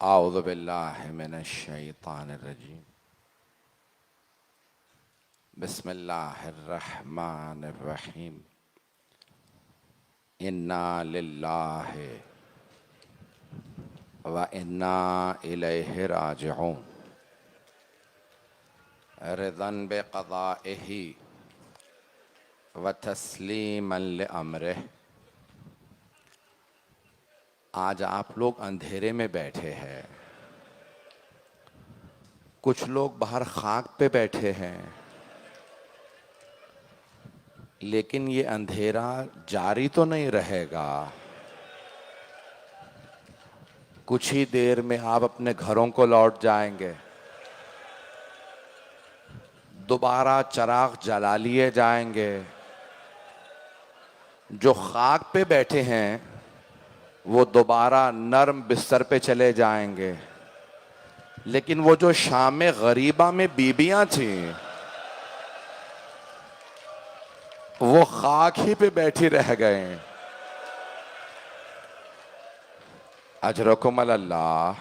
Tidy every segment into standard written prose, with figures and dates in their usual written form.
اعوذ باللہ من الشیطان الرجیم بسم اللہ الرحمن الرحیم انا للہ و انا الیہ راجعون رضا بقضائہ و تسلیما لامرہ۔ آج آپ لوگ اندھیرے میں بیٹھے ہیں، کچھ لوگ باہر خاک پہ بیٹھے ہیں، لیکن یہ اندھیرا جاری تو نہیں رہے گا۔ کچھ ہی دیر میں آپ اپنے گھروں کو لوٹ جائیں گے، دوبارہ چراغ جلا لیے جائیں گے۔ جو خاک پہ بیٹھے ہیں وہ دوبارہ نرم بستر پہ چلے جائیں گے، لیکن وہ جو شام غریبہ میں بیویاں تھیں وہ خاک ہی پہ بیٹھی رہ گئے۔ اجرکم اللہ۔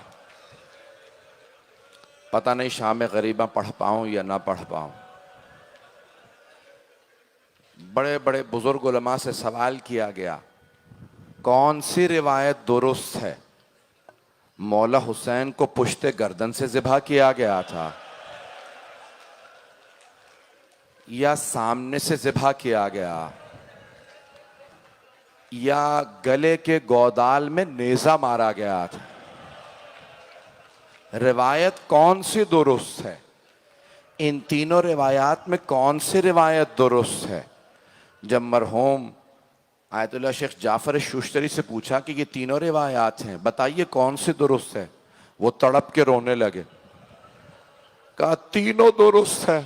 پتہ نہیں شام غریبہ پڑھ پاؤں یا نہ پڑھ پاؤں۔ بڑے بڑے بزرگ علماء سے سوال کیا گیا کون سی روایت درست ہے؟ مولا حسین کو پشت گردن سے ذبح کیا گیا تھا یا سامنے سے ذبح کیا گیا یا گلے کے گودال میں نیزہ مارا گیا تھا؟ روایت کون سی درست ہے؟ ان تینوں روایات میں کون سی روایت درست ہے؟ جب مرحوم آیت اللہ شیخ جعفر شوشتری سے پوچھا کہ یہ تینوں روایات ہیں، بتائیے کون سی درست ہے؟ وہ تڑپ کے رونے لگے، کہا تینوں درست ہے۔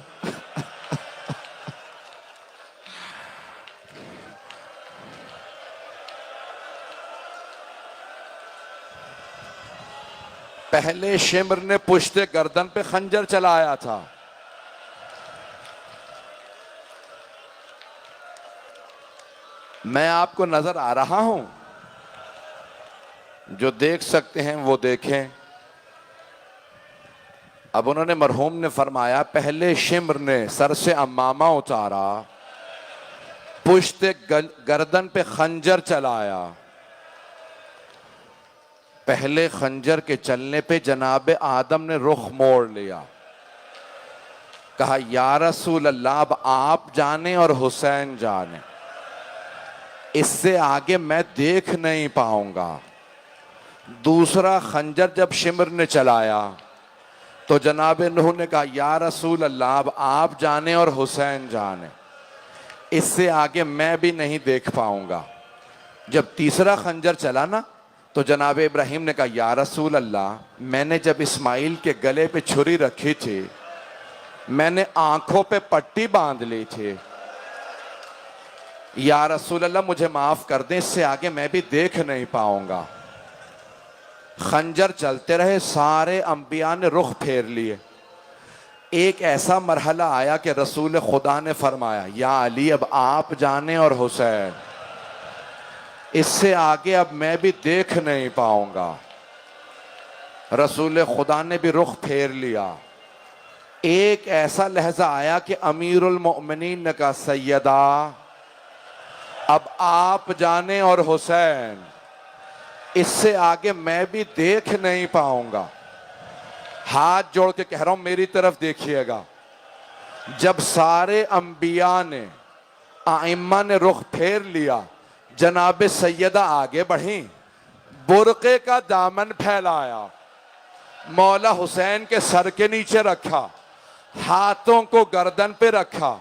پہلے شمر نے پشت گردن پہ خنجر چلایا تھا، میں آپ کو نظر آ رہا ہوں، جو دیکھ سکتے ہیں وہ دیکھیں۔ اب انہوں نے مرحوم نے فرمایا پہلے شمر نے سر سے عمامہ اتارا، پشت گردن پہ خنجر چلایا۔ پہلے خنجر کے چلنے پہ جناب آدم نے رخ موڑ لیا، کہا یا رسول اللہ اب آپ جانے اور حسین جانے، اس سے آگے میں دیکھ نہیں پاؤں گا۔ دوسرا خنجر جب شمر نے چلایا تو جناب نوح نے کہا یا رسول اللہ اب آپ جانے اور حسین جانے، اس سے آگے میں بھی نہیں دیکھ پاؤں گا۔ جب تیسرا خنجر چلا نا تو جناب ابراہیم نے کہا یا رسول اللہ میں نے جب اسماعیل کے گلے پہ چھری رکھی تھی میں نے آنکھوں پہ پٹی باندھ لی تھی، یا رسول اللہ مجھے معاف کر دیں، اس سے آگے میں بھی دیکھ نہیں پاؤں گا۔ خنجر چلتے رہے، سارے انبیاء نے رخ پھیر لیے۔ ایک ایسا مرحلہ آیا کہ رسول خدا نے فرمایا یا علی اب آپ جانے اور حسین، اس سے آگے اب میں بھی دیکھ نہیں پاؤں گا۔ رسول خدا نے بھی رخ پھیر لیا۔ ایک ایسا لحظہ آیا کہ امیر المؤمنین نے کہا سیدہ اب آپ جانے اور حسین، اس سے آگے میں بھی دیکھ نہیں پاؤں گا۔ ہاتھ جوڑ کے کہہ رہا ہوں میری طرف دیکھیے گا۔ جب سارے انبیاء نے ائمہ نے رخ پھیر لیا، جناب سیدہ آگے بڑھیں، برقعے کا دامن پھیلایا، مولا حسین کے سر کے نیچے رکھا، ہاتھوں کو گردن پہ رکھا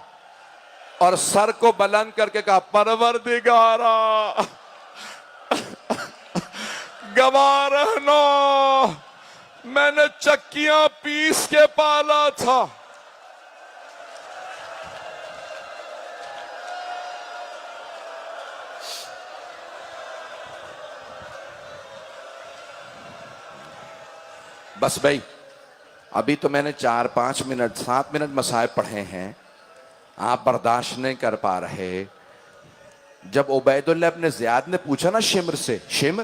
اور سر کو بلند کر کے کہا پروردگارا گواہ رہنا میں نے چکیاں پیس کے پالا تھا، بس بھائی ابھی تو میں نے 4-5 منٹ 7 منٹ مصائب پڑھے ہیں، آپ برداشت نہیں کر پا رہے۔ جب عبید اللہ ابن زیاد نے پوچھا نا شمر سے، شمر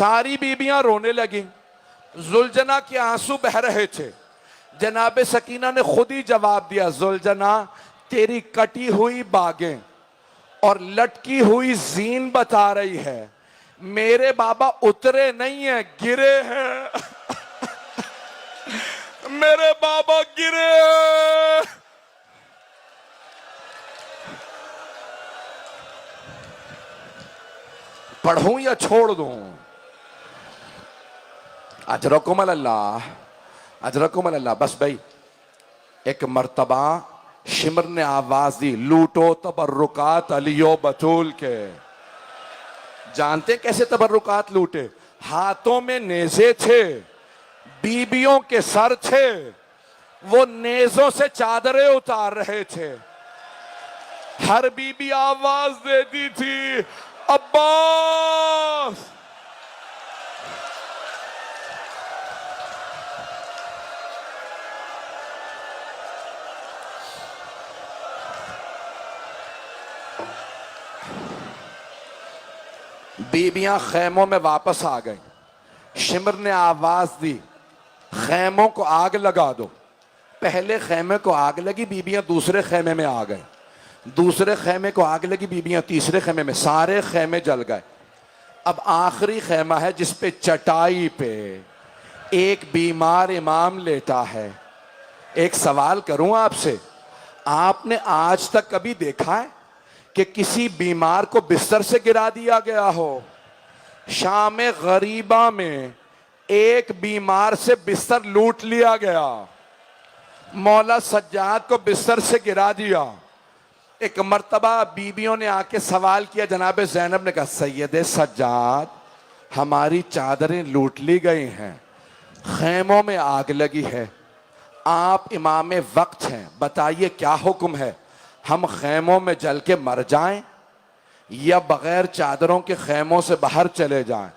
ساری بیبیاں رونے لگیں. زلجنا کے آنسو بہ رہے تھے. جناب سکینہ نے خود ہی جواب دیا, زلجنا تیری کٹی ہوئی باگیں اور لٹکی ہوئی زین بتا رہی ہے, میرے بابا اترے نہیں ہیں, گرے ہیں. میرے بابا گرے ہیں. پڑھوں یا چھوڑ دوں؟ اجرکم اللہ, اجرکم اللہ. بس بھائی, ایک مرتبہ شمر نے آواز دی, لوٹو تبرکات علی و بطول کے. جانتے کیسے تبرکات لوٹے؟ ہاتھوں میں نیزے تھے, بیبیوں کے سر تھے, وہ نیزوں سے چادریں اتار رہے تھے. ہر بیبی آواز دیتی تھی, عباس. بیبیاں خیموں میں واپس آ گئیں. شمر نے آواز دی, خیموں کو آگ لگا دو. پہلے خیمے کو آگ لگی, بیبیاں دوسرے خیمے میں آ گئیں. دوسرے خیمے کو آگ لگی, بیبیاں تیسرے خیمے میں. سارے خیمے جل گئے. اب آخری خیمہ ہے جس پہ چٹائی پہ ایک بیمار امام لیٹا ہے. ایک سوال کروں آپ سے, آپ نے آج تک کبھی دیکھا ہے کہ کسی بیمار کو بستر سے گرا دیا گیا ہو؟ شام غریبہ میں ایک بیمار سے بستر لوٹ لیا گیا. مولا سجاد کو بستر سے گرا دیا. ایک مرتبہ بیویوں نے آ کے سوال کیا, جناب زینب نے کہا, سید سجاد ہماری چادریں لوٹ لی گئی ہیں, خیموں میں آگ لگی ہے, آپ امام وقت ہیں, بتائیے کیا حکم ہے, ہم خیموں میں جل کے مر جائیں یا بغیر چادروں کے خیموں سے باہر چلے جائیں؟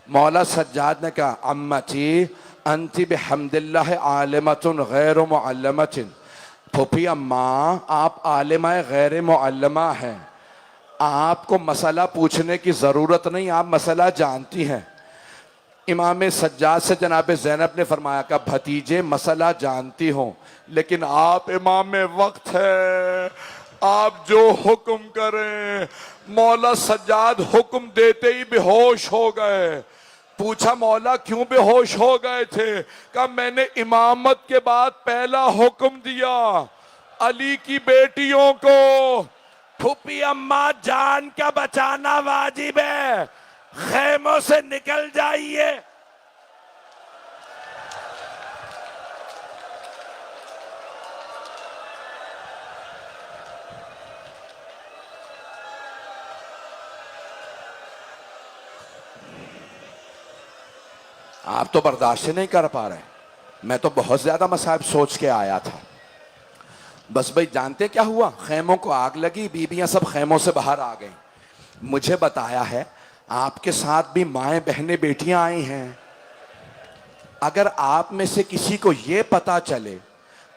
مولا سجاد نے کہا, امتی انتی بحمد اللہ عالمۃ غیر معلمۃ. پھوپھی اماں, آپ عالمہ غیر معلمہ ہیں, آپ کو مسئلہ پوچھنے کی ضرورت نہیں, آپ مسئلہ جانتی ہیں. امام سجاد سے جناب زینب نے فرمایا کہ بھتیجے مسئلہ جانتی ہوں, لیکن آپ امام وقت ہے, آپ جو حکم کریں. مولا سجاد حکم دیتے ہی بے ہوش ہو گئے. پوچھا, مولا کیوں بے ہوش ہو گئے تھے؟ کہا, میں نے امامت کے بعد پہلا حکم دیا علی کی بیٹیوں کو, پھوپھی اماں جان کا بچانا واجب ہے, خیموں سے نکل جائیے. آپ تو برداشت نہیں کر پا رہے. میں تو بہت زیادہ مصائب سوچ کے آیا تھا. بس بھائی جانتے کیا ہوا؟ خیموں کو آگ لگی, بیبیاں سب خیموں سے باہر آ گئیں. مجھے بتایا ہے آپ کے ساتھ بھی مائیں بہنیں بیٹیاں آئی ہیں. اگر آپ میں سے کسی کو یہ پتا چلے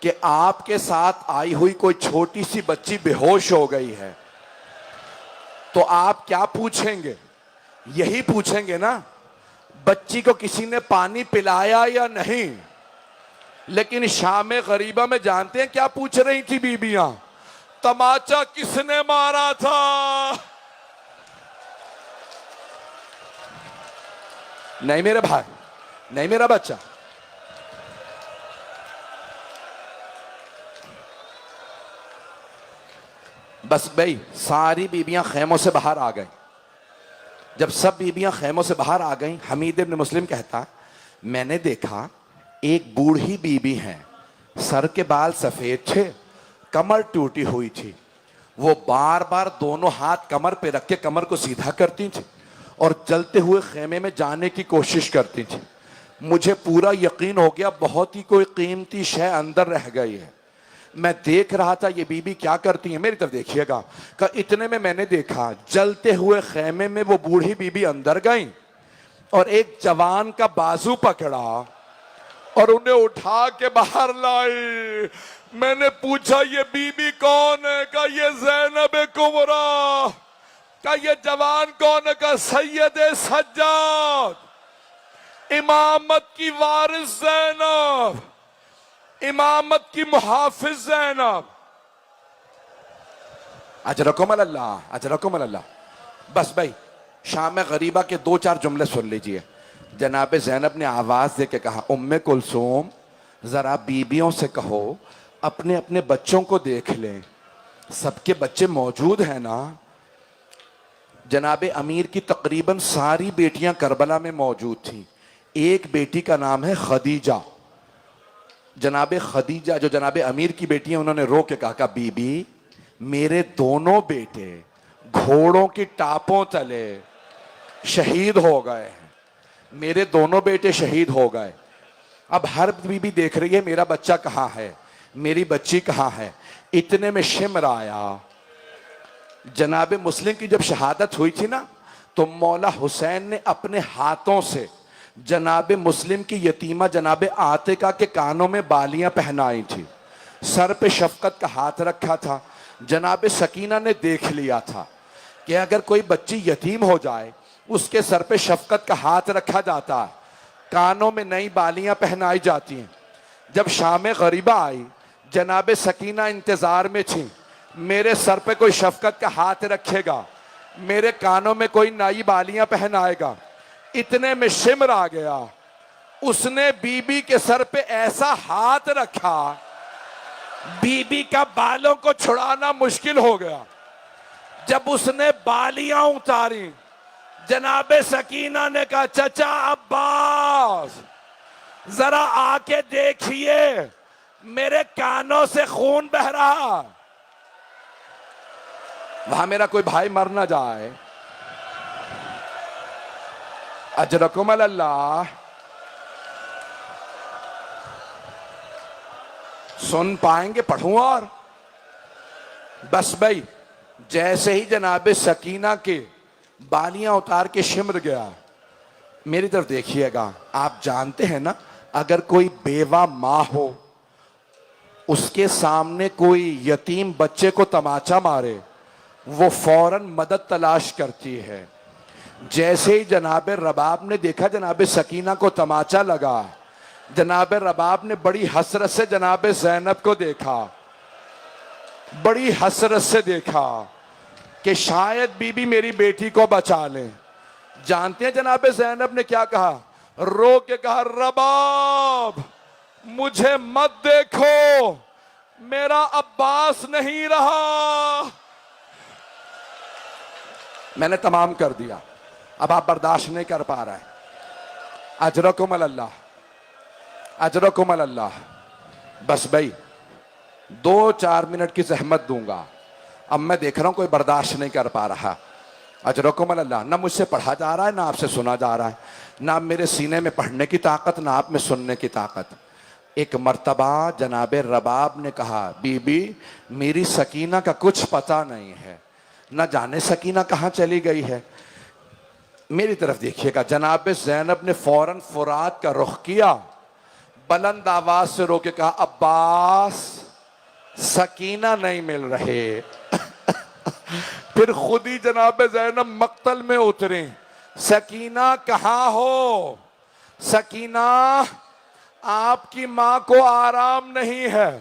کہ آپ کے ساتھ آئی ہوئی کوئی چھوٹی سی بچی بے ہوش ہو گئی ہے, تو آپ کیا پوچھیں گے؟ یہی پوچھیں گے نا, بچی کو کسی نے پانی پلایا یا نہیں. لیکن شام غریبہ میں جانتے ہیں کیا پوچھ رہی تھی بیبیاں؟ تماچا کس نے مارا تھا؟ نہیں میرے بھائی, نہیں میرا بچہ. بس بھائی ساری بیبیاں خیموں سے باہر آ گئیں. جب سب بیبیاں خیموں سے باہر آ گئیں, حمید ابن مسلم کہتا, میں نے دیکھا ایک بوڑھی بیوی ہے, سر کے بال سفید تھے, کمر ٹوٹی ہوئی تھی. وہ بار بار دونوں ہاتھ کمر پہ رکھ کے کمر کو سیدھا کرتی تھی اور چلتے ہوئے خیمے میں جانے کی کوشش کرتی تھی. مجھے پورا یقین ہو گیا بہت ہی کوئی قیمتی شے اندر رہ گئی ہے. میں دیکھ رہا تھا یہ بیوی کیا کرتی ہے, میری طرف دیکھیے گا. کہ اتنے میں نے دیکھا جلتے ہوئے خیمے میں وہ بوڑھی بیوی اندر گئیں اور ایک جوان کا بازو پکڑا اور انہیں اٹھا کے باہر لائی. میں نے پوچھا یہ بیوی کون ہے؟ کہا یہ زینب کبریٰ. کہا یہ جوان کون ہے؟ کہا سید سجاد. امامت کی وارث زینب، امامت کی محافظ زینب. اجرکم اللہ، اجرکم اللہ. بس بھائی شام غریبہ کے 2-4 جملے سن لیجئے. جناب زینب نے آواز دے کے کہا ام کلثوم ذرا بیویوں سے کہو اپنے اپنے بچوں کو دیکھ لیں، سب کے بچے موجود ہیں نا. جناب امیر کی تقریباً ساری بیٹیاں کربلا میں موجود تھیں. ایک بیٹی کا نام ہے خدیجہ. جناب خدیجہ جو جناب امیر کی بیٹی ہیں انہوں نے رو کے کہا کہ بی بی میرے دونوں بیٹے گھوڑوں کی ٹاپوں تلے شہید ہو گئے ہیں، میرے دونوں بیٹے شہید ہو گئے. اب ہر بیوی دیکھ رہی ہے میرا بچہ کہاں ہے، میری بچی کہاں ہے. اتنے میں شمر آیا. جناب مسلم کی جب شہادت ہوئی تھی نا تو مولا حسین نے اپنے ہاتھوں سے جناب مسلم کی یتیمہ جناب عاتقہ کے کانوں میں بالیاں پہنائی تھی، سر پہ شفقت کا ہاتھ رکھا تھا. جناب سکینہ نے دیکھ لیا تھا کہ اگر کوئی بچی یتیم ہو جائے اس کے سر پہ شفقت کا ہاتھ رکھا جاتا ہے، کانوں میں نئی بالیاں پہنائی جاتی ہیں. جب شام غریبہ آئی جناب سکینہ انتظار میں تھی میرے سر پہ کوئی شفقت کا ہاتھ رکھے گا، میرے کانوں میں کوئی نئی بالیاں پہنائے گا. اتنے میں شمر آ گیا. اس نے بی بی کے سر پہ ایسا ہاتھ رکھا بی بی کا بالوں کو چھڑانا مشکل ہو گیا. جب اس نے بالیاں اتاری جناب سکینہ نے کہا چچا عباس ذرا آ کے دیکھیے میرے کانوں سے خون بہ رہا، وہاں میرا کوئی بھائی مر نہ جائے. اجرکم اللہ. سن پائیں گے پڑھوں اور بس بھائی جیسے ہی جناب سکینہ کے بالیاں اتار کے شمر گیا. میری طرف دیکھیے گا، آپ جانتے ہیں نا اگر کوئی بیوہ ماں ہو اس کے سامنے کوئی یتیم بچے کو تماچا مارے وہ فوراً مدد تلاش کرتی ہے. جیسے ہی جناب رباب نے دیکھا جناب سکینہ کو تماچا لگا، جناب رباب نے بڑی حسرت سے جناب زینب کو دیکھا، بڑی حسرت سے دیکھا کہ شاید بی بی میری بیٹی کو بچا لیں. جانتے ہیں جناب زینب نے کیا کہا؟ رو کے کہا رباب مجھے مت دیکھو، میرا عباس نہیں رہا. میں نے تمام کر دیا، اب آپ برداشت نہیں کر پا رہے. اجرکم اللہ، اجرکم اللہ. بس بھائی 2-4 منٹ کی زحمت دوں گا. اب میں دیکھ رہا ہوں کوئی برداشت نہیں کر پا رہا. اجرکم اللہ. نہ مجھ سے پڑھا جا رہا ہے نہ آپ سے سنا جا رہا ہے، نہ میرے سینے میں پڑھنے کی طاقت نہ آپ میں سننے کی طاقت. ایک مرتبہ جناب رباب نے کہا بی بی میری سکینہ کا کچھ پتہ نہیں ہے، نہ جانے سکینہ کہاں چلی گئی ہے. میری طرف دیکھیے گا. جناب زینب نے فوراً فرات کا رخ کیا، بلند آواز سے رو کے کہا عباس سکینہ نہیں مل رہے. پھر خود ہی جناب زینب مقتل میں اتریں، سکینہ کہاں ہو؟ سکینہ آپ کی ماں کو آرام نہیں ہے،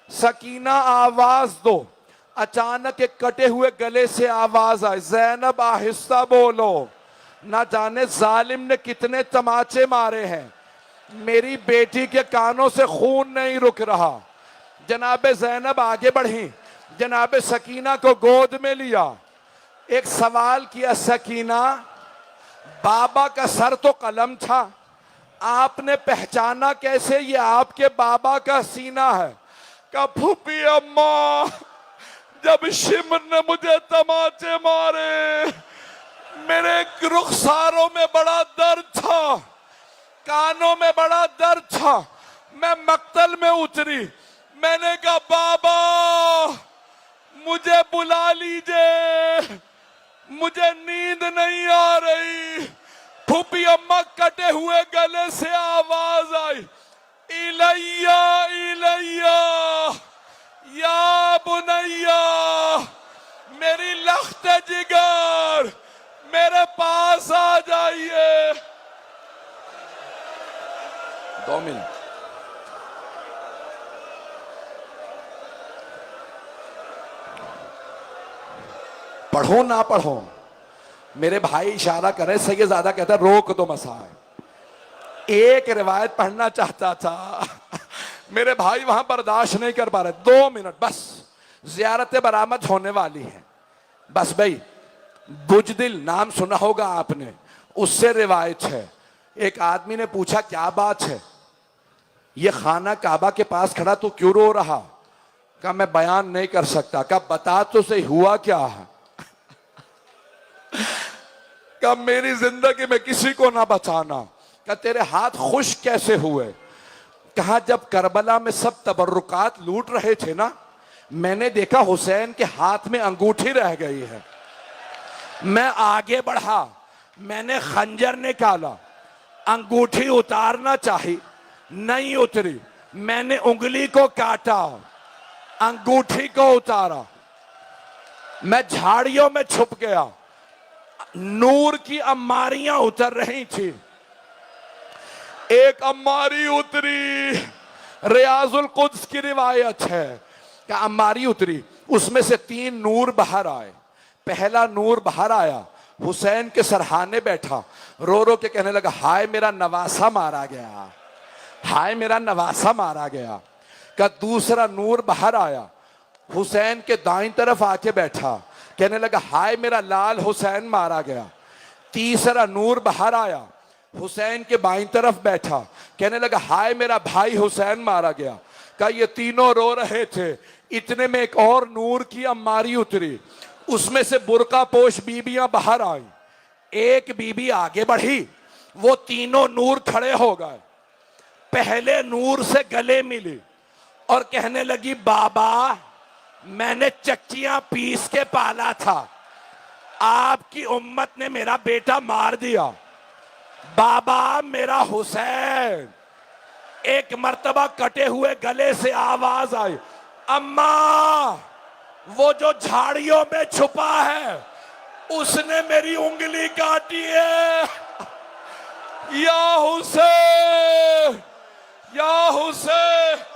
سکینہ آواز دو. اچانک ایک کٹے ہوئے گلے سے آواز آئی زینب آہستہ بولو، نہ جانے ظالم نے کتنے تماچے مارے ہیں، میری بیٹی کے کانوں سے خون نہیں رک رہا. جناب زینب آگے بڑھی، جناب سکینہ کو گود میں لیا، ایک سوال کیا سکینہ بابا کا سر تو قلم تھا، آپ نے پہچانا کیسے یہ آپ کے بابا کا سینہ ہے؟ کہ پھوپھی اماں جب شمر نے مجھے تماچے مارے میرے رخساروں میں بڑا درد تھا، کانوں میں بڑا درد تھا، میں مقتل میں اتری، میں نے کہا بابا مجھے بلا لیجئے، مجھے نیند نہیں آ رہی. پھوپھی اماں کٹے ہوئے گلے سے آواز آئی الیہ الیہ یا بنیہ، میری لخت جگر میرے پاس آ جائیے. 2 منٹ. پڑھو نہ پڑھو، میرے بھائی اشارہ کرے، سید زادہ کہتا ہے روک دو مسائل. ایک روایت پڑھنا چاہتا تھا، میرے بھائی وہاں برداشت نہیں کر پا رہے. 2 منٹ بس، زیارت برآمد ہونے والی ہے. بس بھائی، بجدل نام سنا ہوگا آپ نے، اس سے روایت ہے. ایک آدمی نے پوچھا کیا بات ہے، یہ خانہ کعبہ کے پاس کھڑا تو کیوں رو رہا؟ کہا میں بیان نہیں کر سکتا. کہا بتا تو صحیح ہوا کیا ہے؟ کہا میری زندگی میں کسی کو نہ بچانا. کہا تیرے ہاتھ خشک کیسے ہوئے؟ کہا جب کربلا میں سب تبرکات لوٹ رہے تھے نا، میں نے دیکھا حسین کے ہاتھ میں انگوٹھی رہ گئی ہے. میں آگے بڑھا، میں نے خنجر نکالا، انگوٹھی اتارنا چاہی، نہیں اتری. میں نے انگلی کو کاٹا، انگوٹھی کو اتارا. میں جھاڑیوں میں چھپ گیا، نور کی اماریاں اتر رہی تھی. ایک اماری اتری، ریاض القدس کی روایت ہے کہ اماری اتری، اس میں سے 3 نور باہر آئے. پہلا نور باہر آیا، حسین کے سرہانے بیٹھا، رو رو کے کہنے لگا ہائے میرا نواسہ مارا گیا، ہائے میرا نواسہ مارا گیا. کہ دوسرا نور باہر آیا، حسین کے دائیں طرف آ کے بیٹھا، کہنے لگا ہائے میرا لال حسین مارا گیا. تیسرا نور باہر آیا، حسین کے بائیں طرف بیٹھا، کہنے لگا ہائے میرا بھائی حسین مارا گیا. کہا یہ تینوں رو رہے تھے، اتنے میں ایک اور نور کی اماری اتری، اس میں سے برقع پوش بیبیاں باہر آئیں. ایک بی بی آگے بڑھی، وہ تینوں نور کھڑے ہو گئے. پہلے نور سے گلے ملی اور کہنے لگی بابا میں نے چکیاں پیس کے پالا تھا، آپ کی امت نے میرا بیٹا مار دیا، بابا میرا حسین. ایک مرتبہ کٹے ہوئے گلے سے آواز آئی اماں وہ جو جھاڑیوں میں چھپا ہے اس نے میری انگلی کاٹی ہے. یا حسین، یا حسین.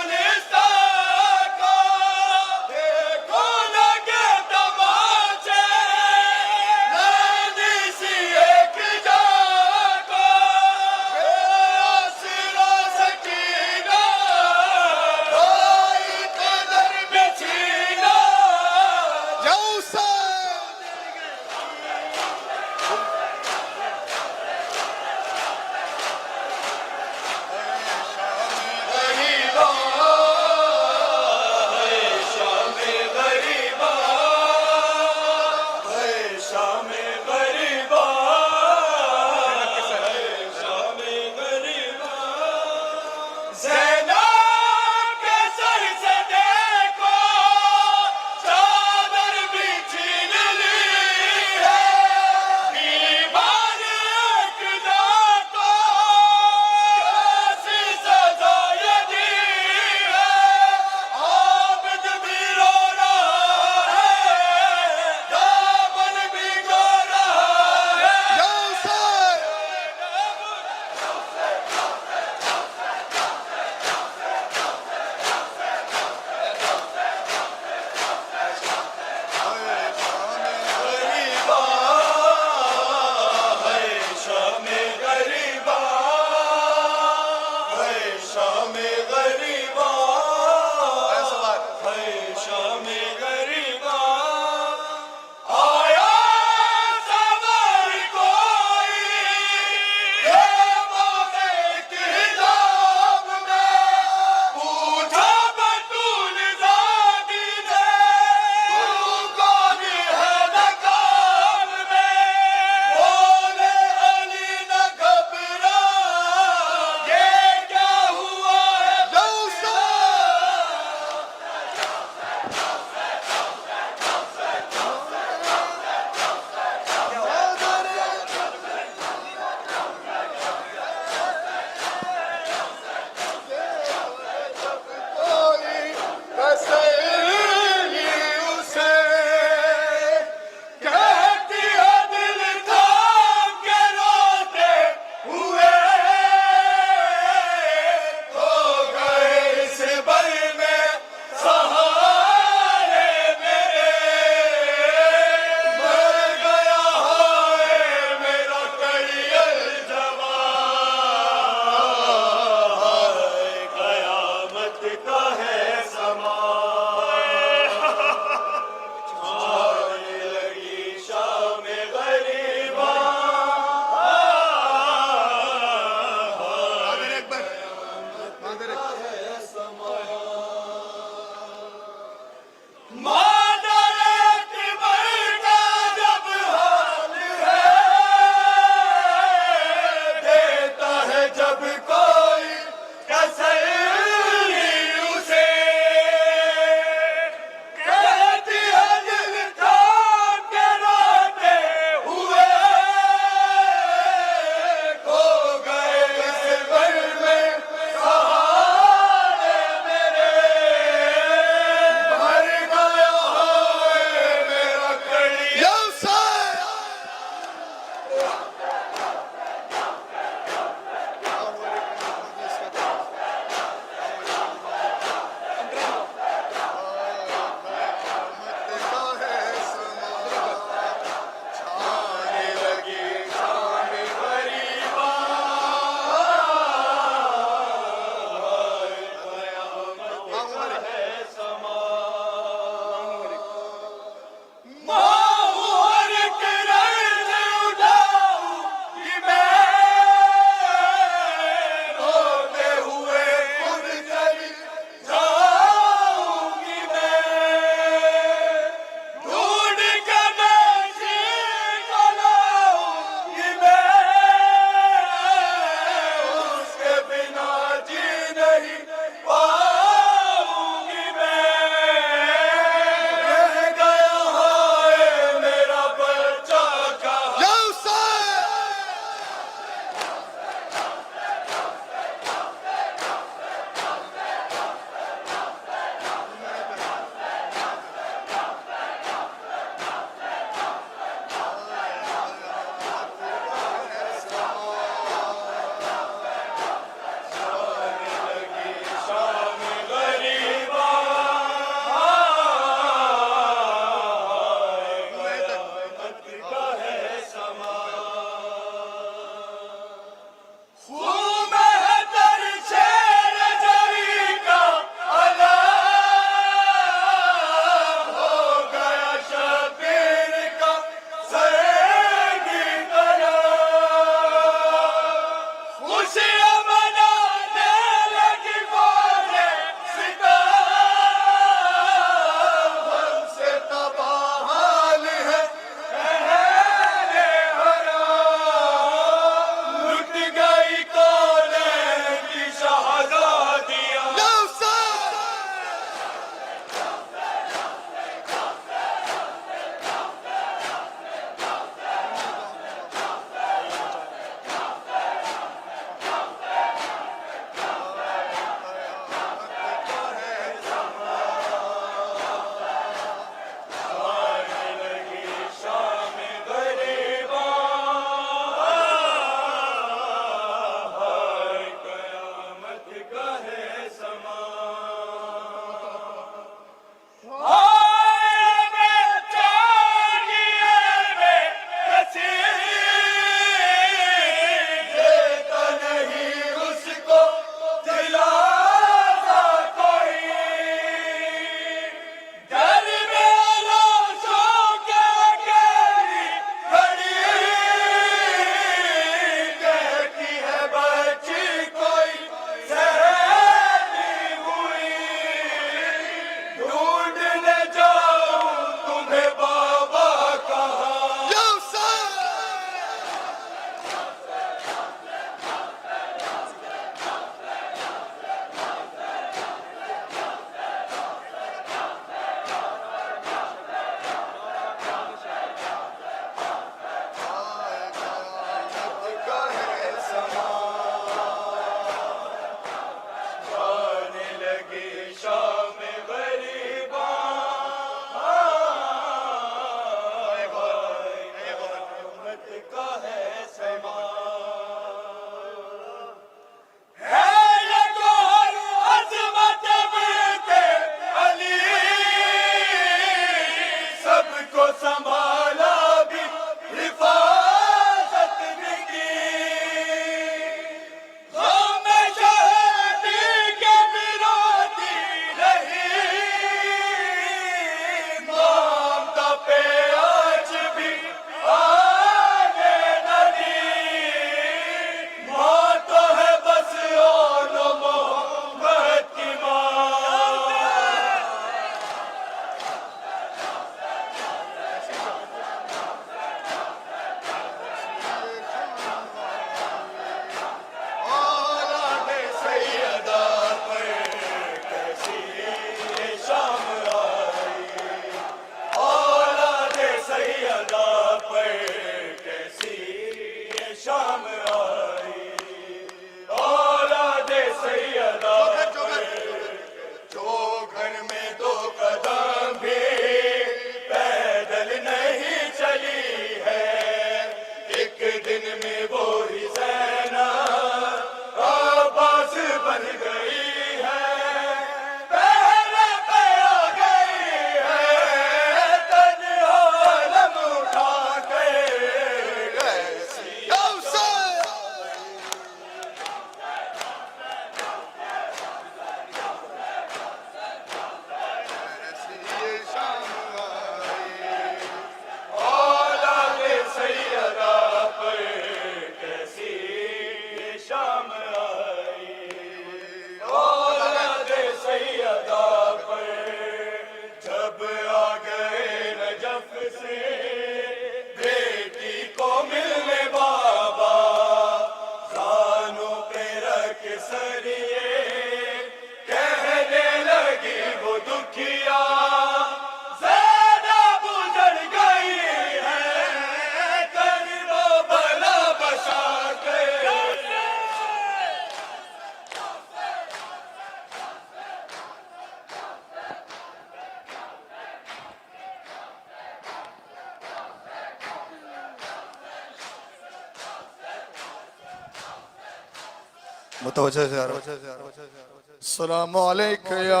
متوجہ سے السلام علیکم یا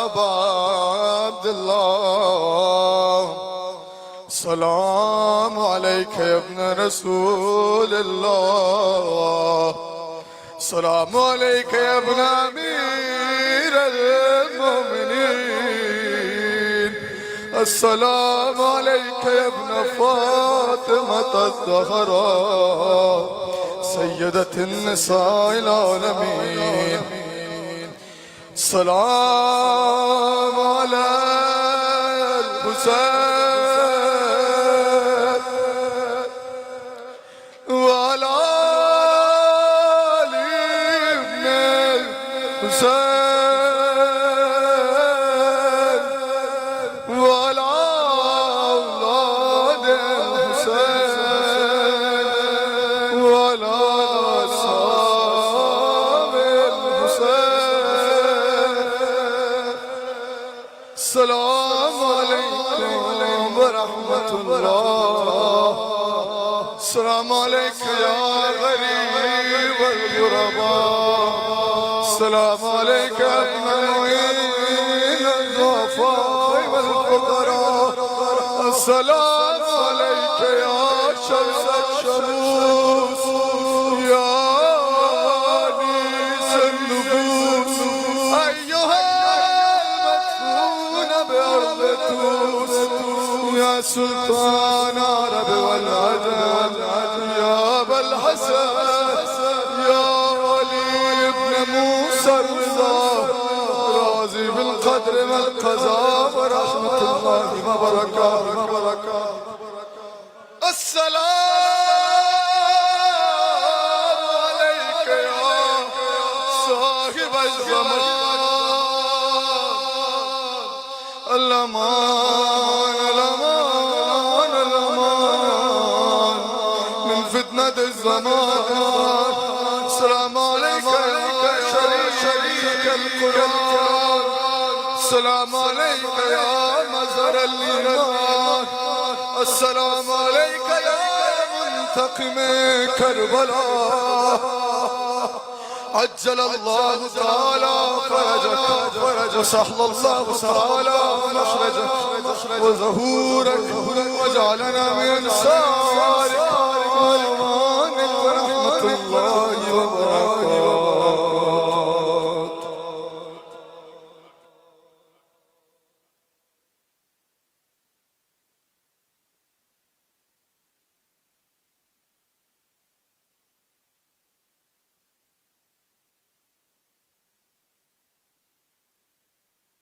ابا عبداللہ السلام علیکم یا ابن رسول اللہ السلام علیکم یا ابن امیر المؤمنین السلام علیکم یا ابن فاطمة الزہراء سیدت النساء العالمین سلام علی الحسین وعلی علی ابن الحسین وعلی اولاد الحسین وعلی اصحاب الحسین السلام علیکم ورحمۃ اللہ السلام علیکم یا غریب الغرباء السلام علیکم ابن معین الضعفاء والفقراء السلام علیکم یا شمس الشموس یا انیس النفوس ایها المدفون بأرض توس یا سلطان عرب والعجم یا ابا الحسن یا علی ابن موسى الرضا راضی بالقدر والقضاء ورحمة الله وبركاته السلام عليك يا صاحب الزمان الامان الامان الامان من فتنة الزمان السلام عليك يا شريك القرآن السلام عليك يا مظهر الإيمان السلام عليك يا منتقم كربلاء عجل الله تعالى فرجك وسهل الله تعالى مخرجك وظهورك وجعلنا من انصارك